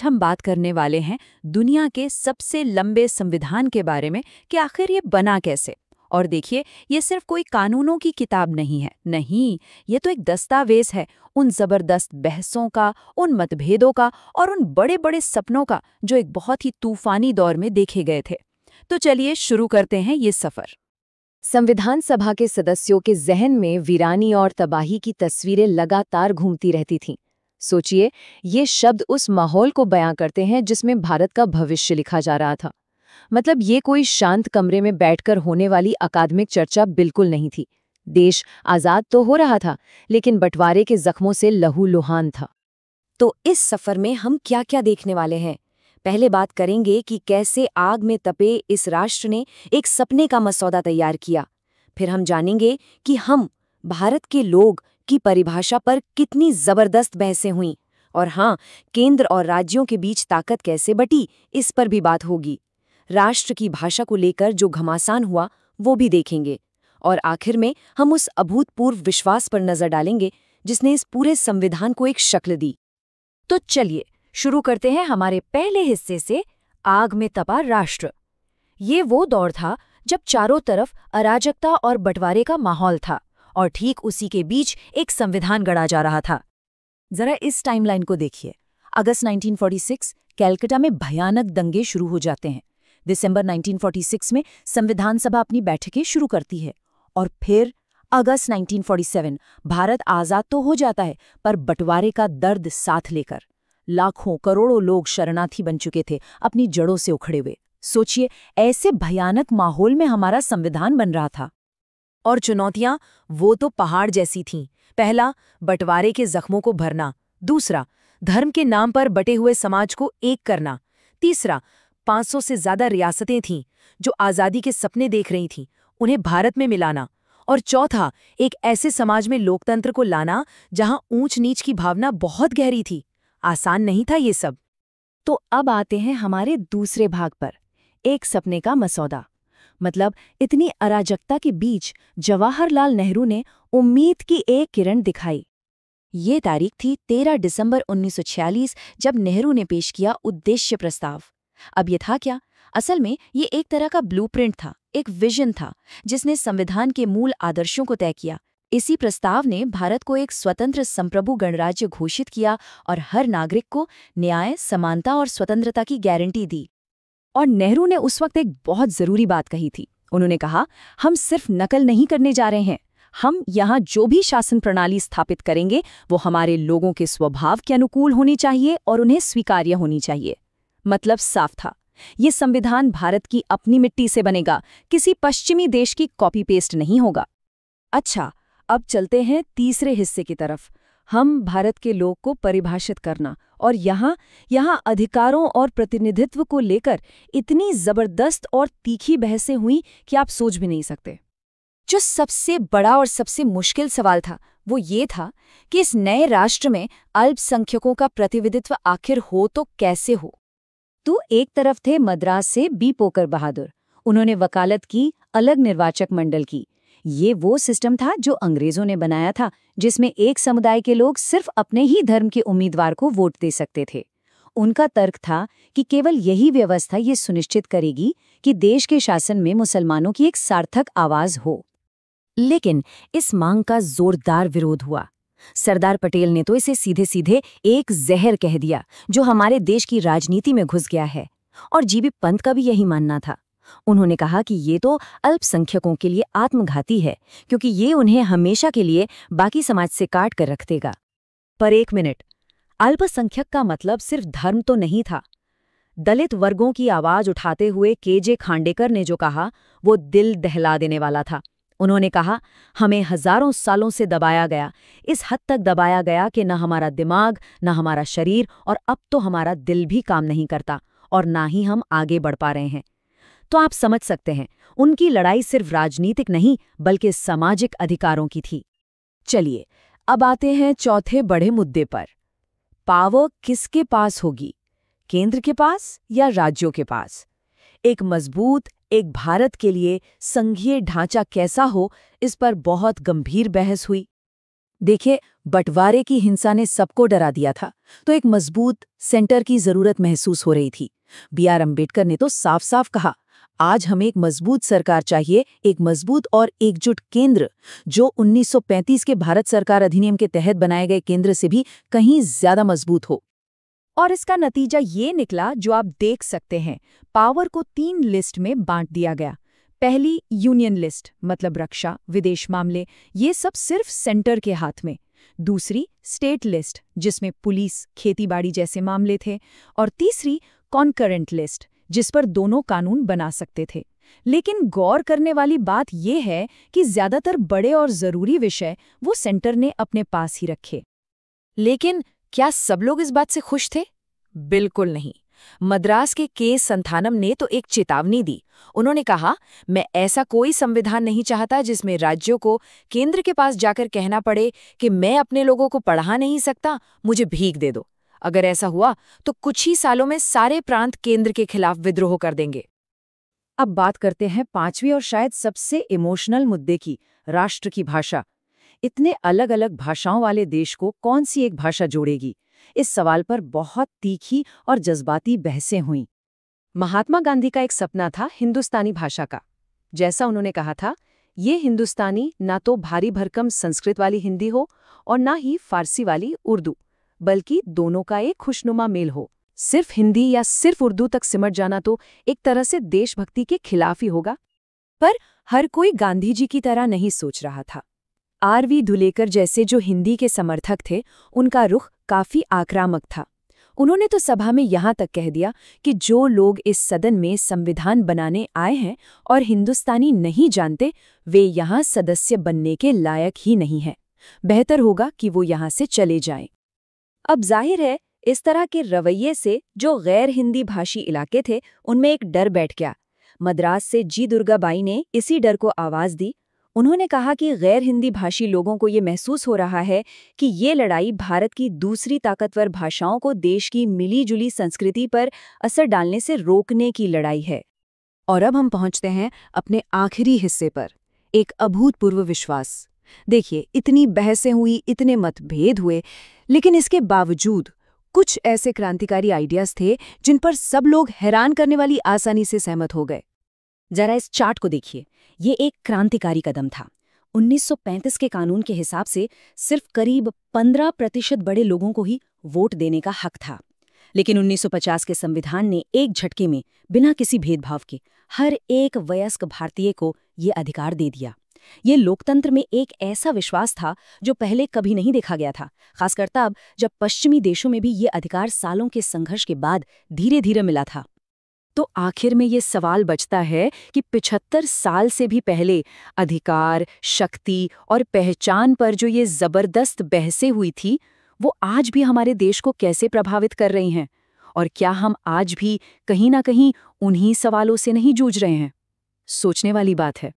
हम बात करने वाले हैं दुनिया के सबसे लंबे संविधान के बारे में कि आखिर ये बना कैसे। और देखिए, ये सिर्फ कोई कानूनों की किताब नहीं है, नहीं, ये तो एक दस्तावेज है उन जबरदस्त बहसों का, उन मतभेदों का और उन बड़े बड़े सपनों का जो एक बहुत ही तूफानी दौर में देखे गए थे। तो चलिए शुरू करते हैं ये सफर। संविधान सभा के सदस्यों के जहन में वीरानी और तबाही की तस्वीरें लगातार घूमती रहती थीं। सोचिए, ये शब्द उस माहौल को बयां करते हैं जिसमें भारत का भविष्य लिखा जा रहा था। मतलब ये कोई शांत कमरे में बैठकर होने वाली अकादमिक चर्चा बिल्कुल नहीं थी। देश आजाद तो हो रहा था, लेकिन बंटवारे के जख्मों से लहूलुहान था। तो इस सफर में हम क्या-क्या देखने वाले हैं? पहले बात करेंगे कि कैसे आग में तपे इस राष्ट्र ने एक सपने का मसौदा तैयार किया। फिर हम जानेंगे कि हम, भारत के लोग, की परिभाषा पर कितनी जबरदस्त बहसें हुईं। और हाँ, केंद्र और राज्यों के बीच ताकत कैसे बटी, इस पर भी बात होगी। राष्ट्र की भाषा को लेकर जो घमासान हुआ, वो भी देखेंगे। और आखिर में हम उस अभूतपूर्व विश्वास पर नजर डालेंगे जिसने इस पूरे संविधान को एक शक्ल दी। तो चलिए शुरू करते हैं हमारे पहले हिस्से से, आग में तपा राष्ट्र। ये वो दौर था जब चारों तरफ अराजकता और बंटवारे का माहौल था, और ठीक उसी के बीच एक संविधान गढ़ा जा रहा था। जरा इस टाइमलाइन को देखिए। अगस्त 1946 कैलकाटा में भयानक दंगे शुरू हो जाते हैं। दिसंबर 1946 में संविधान सभा अपनी बैठकें शुरू करती है। और फिर अगस्त 1947 भारत आजाद तो हो जाता है, पर बंटवारे का दर्द साथ लेकर। लाखों करोड़ों लोग शरणार्थी बन चुके थे, अपनी जड़ों से उखड़े हुए। सोचिए, ऐसे भयानक माहौल में हमारा संविधान बन रहा था। और चुनौतियां वो तो पहाड़ जैसी थीं। पहला, बंटवारे के जख्मों को भरना। दूसरा, धर्म के नाम पर बटे हुए समाज को एक करना। तीसरा, 500 से ज्यादा रियासतें थीं जो आज़ादी के सपने देख रही थीं, उन्हें भारत में मिलाना। और चौथा, एक ऐसे समाज में लोकतंत्र को लाना जहां ऊंच नीच की भावना बहुत गहरी थी। आसान नहीं था ये सब। तो अब आते हैं हमारे दूसरे भाग पर, एक सपने का मसौदा। मतलब इतनी अराजकता के बीच जवाहरलाल नेहरू ने उम्मीद की एक किरण दिखाई। ये तारीख थी 13 दिसंबर 1946, जब नेहरू ने पेश किया उद्देश्य प्रस्ताव। अब ये था क्या? असल में ये एक तरह का ब्लूप्रिंट था, एक विजन था जिसने संविधान के मूल आदर्शों को तय किया। इसी प्रस्ताव ने भारत को एक स्वतंत्र संप्रभु गणराज्य घोषित किया और हर नागरिक को न्याय, समानता और स्वतंत्रता की गारंटी दी। और नेहरू ने उस वक्त एक बहुत जरूरी बात कही थी। उन्होंने कहा, हम सिर्फ नकल नहीं करने जा रहे हैं, हम यहाँ जो भी शासन प्रणाली स्थापित करेंगे वो हमारे लोगों के स्वभाव के अनुकूल होनी चाहिए और उन्हें स्वीकार्य होनी चाहिए। मतलब साफ था, ये संविधान भारत की अपनी मिट्टी से बनेगा, किसी पश्चिमी देश की कॉपी पेस्ट नहीं होगा। अच्छा, अब चलते हैं तीसरे हिस्से की तरफ, हम भारत के लोग को परिभाषित करना। और यहाँ अधिकारों और प्रतिनिधित्व को लेकर इतनी जबरदस्त और तीखी बहसें हुई कि आप सोच भी नहीं सकते। जो सबसे बड़ा और सबसे मुश्किल सवाल था वो ये था कि इस नए राष्ट्र में अल्पसंख्यकों का प्रतिनिधित्व आखिर हो तो कैसे हो। तो एक तरफ थे मद्रास से बी पोकर बहादुर, उन्होंने वकालत की अलग निर्वाचक मंडल की। ये वो सिस्टम था जो अंग्रेजों ने बनाया था, जिसमें एक समुदाय के लोग सिर्फ अपने ही धर्म के उम्मीदवार को वोट दे सकते थे। उनका तर्क था कि केवल यही व्यवस्था ये सुनिश्चित करेगी कि देश के शासन में मुसलमानों की एक सार्थक आवाज हो। लेकिन इस मांग का जोरदार विरोध हुआ। सरदार पटेल ने तो इसे सीधे सीधे एक जहर कह दिया जो हमारे देश की राजनीति में घुस गया है। और जीबी पंत का भी यही मानना था। उन्होंने कहा कि ये तो अल्पसंख्यकों के लिए आत्मघाती है, क्योंकि ये उन्हें हमेशा के लिए बाकी समाज से काट कर रख देगा। पर एक मिनट, अल्पसंख्यक का मतलब सिर्फ धर्म तो नहीं था। दलित वर्गों की आवाज उठाते हुए केजे खांडेकर ने जो कहा वो दिल दहला देने वाला था। उन्होंने कहा, हमें हजारों सालों से दबाया गया, इस हद तक दबाया गया कि न हमारा दिमाग, न हमारा शरीर और अब तो हमारा दिल भी काम नहीं करता और ना ही हम आगे बढ़ पा रहे हैं। तो आप समझ सकते हैं, उनकी लड़ाई सिर्फ राजनीतिक नहीं बल्कि सामाजिक अधिकारों की थी। चलिए अब आते हैं चौथे बड़े मुद्दे पर। पावर किसके पास होगी, केंद्र के पास या राज्यों के पास? एक मजबूत, एक भारत के लिए संघीय ढांचा कैसा हो, इस पर बहुत गंभीर बहस हुई। देखिए, बंटवारे की हिंसा ने सबको डरा दिया था, तो एक मजबूत सेंटर की जरूरत महसूस हो रही थी। बी.आर. अम्बेडकर ने तो साफ साफ कहा, आज हमें एक मजबूत सरकार चाहिए, एक मजबूत और एकजुट केंद्र, जो 1935 के भारत सरकार अधिनियम के तहत बनाए गए केंद्र से भी कहीं ज्यादा मजबूत हो। और इसका नतीजा ये निकला जो आप देख सकते हैं। पावर को 3 लिस्ट में बांट दिया गया। पहली यूनियन लिस्ट, मतलब रक्षा, विदेश मामले, ये सब सिर्फ सेंटर के हाथ में। दूसरी स्टेट लिस्ट, जिसमें पुलिस, खेतीबाड़ी जैसे मामले थे। और तीसरी कॉन्करेंट लिस्ट, जिस पर दोनों कानून बना सकते थे। लेकिन गौर करने वाली बात यह है कि ज्यादातर बड़े और जरूरी विषय वो सेंटर ने अपने पास ही रखे। लेकिन क्या सब लोग इस बात से खुश थे? बिल्कुल नहीं। मद्रास के संथानम ने तो एक चेतावनी दी। उन्होंने कहा, मैं ऐसा कोई संविधान नहीं चाहता जिसमें राज्यों को केंद्र के पास जाकर कहना पड़े कि मैं अपने लोगों को पढ़ा नहीं सकता, मुझे भीख दे दो। अगर ऐसा हुआ तो कुछ ही सालों में सारे प्रांत केंद्र के खिलाफ विद्रोह कर देंगे। अब बात करते हैं 5वीं और शायद सबसे इमोशनल मुद्दे की, राष्ट्र की भाषा। इतने अलग अलग भाषाओं वाले देश को कौन सी एक भाषा जोड़ेगी? इस सवाल पर बहुत तीखी और जज्बाती बहसें हुईं। महात्मा गांधी का एक सपना था हिंदुस्तानी भाषा का। जैसा उन्होंने कहा था, ये हिंदुस्तानी ना तो भारी भरकम संस्कृत वाली हिंदी हो और ना ही फारसी वाली उर्दू, बल्कि दोनों का एक खुशनुमा मेल हो। सिर्फ हिंदी या सिर्फ उर्दू तक सिमट जाना तो एक तरह से देशभक्ति के खिलाफ ही होगा। पर हर कोई गांधी जी की तरह नहीं सोच रहा था। आर.वी. धुलेकर जैसे जो हिंदी के समर्थक थे, उनका रुख काफी आक्रामक था। उन्होंने तो सभा में यहाँ तक कह दिया कि जो लोग इस सदन में संविधान बनाने आए हैं और हिंदुस्तानी नहीं जानते, वे यहाँ सदस्य बनने के लायक ही नहीं हैं। बेहतर होगा कि वो यहाँ से चले जाएं। अब जाहिर है, इस तरह के रवैये से जो गैर हिंदी भाषी इलाके थे, उनमें एक डर बैठ गया। मद्रास से जी. दुर्गाबाई ने इसी डर को आवाज दी। उन्होंने कहा कि गैर हिंदी भाषी लोगों को ये महसूस हो रहा है कि ये लड़ाई भारत की दूसरी ताकतवर भाषाओं को देश की मिली-जुली संस्कृति पर असर डालने से रोकने की लड़ाई है। और अब हम पहुंचते हैं अपने आखिरी हिस्से पर, एक अभूतपूर्व विश्वास। देखिए, इतनी बहसें हुई, इतने मतभेद हुए, लेकिन इसके बावजूद कुछ ऐसे क्रांतिकारी आइडियाज थे जिन पर सब लोग हैरान करने वाली आसानी से सहमत हो गए। जरा इस चार्ट को देखिए, ये एक क्रांतिकारी कदम था। 1935 के कानून के हिसाब से सिर्फ करीब 15% बड़े लोगों को ही वोट देने का हक था। लेकिन 1950 के संविधान ने एक झटके में, बिना किसी भेदभाव के, हर एक वयस्क भारतीय को ये अधिकार दे दिया। ये लोकतंत्र में एक ऐसा विश्वास था जो पहले कभी नहीं देखा गया था, खासकर तब जब पश्चिमी देशों में भी ये अधिकार सालों के संघर्ष के बाद धीरे धीरे मिला था। तो आखिर में ये सवाल बचता है कि 75 साल से भी पहले अधिकार, शक्ति और पहचान पर जो ये जबरदस्त बहसें हुई थी, वो आज भी हमारे देश को कैसे प्रभावित कर रही हैं? और क्या हम आज भी कहीं ना कहीं उन्हीं सवालों से नहीं जूझ रहे हैं? सोचने वाली बात है।